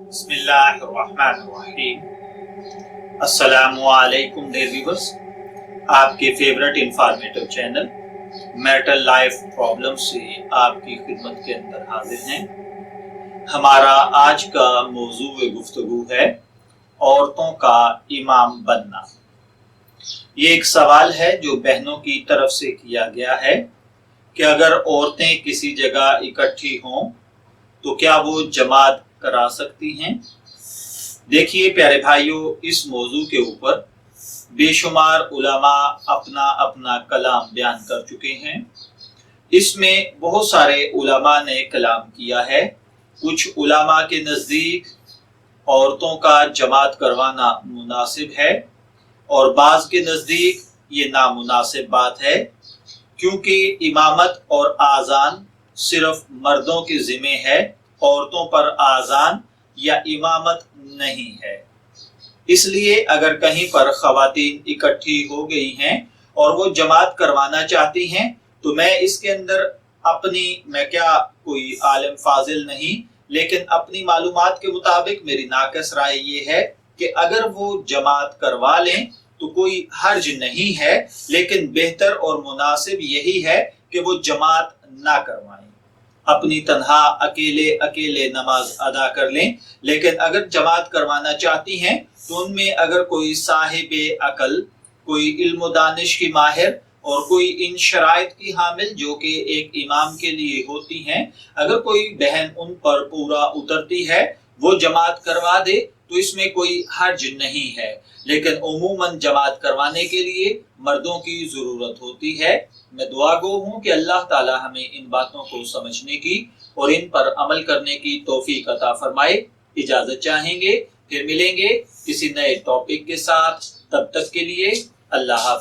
बिस्मिल्लाहिर्रहमानिर्रहीम। अस्सलामुअलैकुम dear viewers, आपके favourite informative channel marital life problem से आपकी खिदमत के अंदर हाजिर हैं। हमारा आज का मौजूद गुफ्तगू है औरतों का इमाम बनना। ये एक सवाल है जो बहनों की तरफ से किया गया है कि अगर औरतें किसी जगह इकट्ठी हों तो क्या वो जमात करा सकती हैं। देखिए प्यारे भाइयों, इस मौजू के ऊपर बेशुमार उलमा अपना अपना कलाम बयान कर चुके हैं। इसमें बहुत सारे उलमा ने कलाम किया है। कुछ उलमा के नज़दीक औरतों का जमात करवाना मुनासिब है और बाज़ के नज़दीक ये नामुनासिब बात है, क्योंकि इमामत और आज़ान सिर्फ मर्दों के ज़िम्मे है, औरतों पर आज़ान या इमामत नहीं है। इसलिए अगर कहीं पर ख़वातीन इकट्ठी हो गई हैं और वो जमात करवाना चाहती हैं तो मैं इसके अंदर मैं क्या कोई आलिम फाजिल नहीं, लेकिन अपनी मालूमात के मुताबिक मेरी नाकस राय ये है कि अगर वो जमात करवा लें तो कोई हर्ज नहीं है, लेकिन बेहतर और मुनासिब यही है कि वो जमात ना करवाएं, अपनी तन्हा अकेले अकेले नमाज अदा कर लें। लेकिन अगर जमात करवाना चाहती हैं तो उनमें अगर कोई साहिबे अकल, कोई इल्म दानिश की माहिर और कोई इन शराइत की हामिल जो कि एक इमाम के लिए होती हैं, अगर कोई बहन उन पर पूरा उतरती है वो जमात करवा दे तो इसमें कोई हर्ज नहीं है। लेकिन उमूमन जमात करवाने के लिए मर्दों की ज़रूरत होती है। मैं दुआ गो हूँ कि अल्लाह ताला हमें इन बातों को समझने की और इन पर अमल करने की तौफीक अता फरमाए। इजाज़त चाहेंगे, फिर मिलेंगे किसी नए टॉपिक के साथ। तब तक के लिए अल्लाह हाफ़िज़।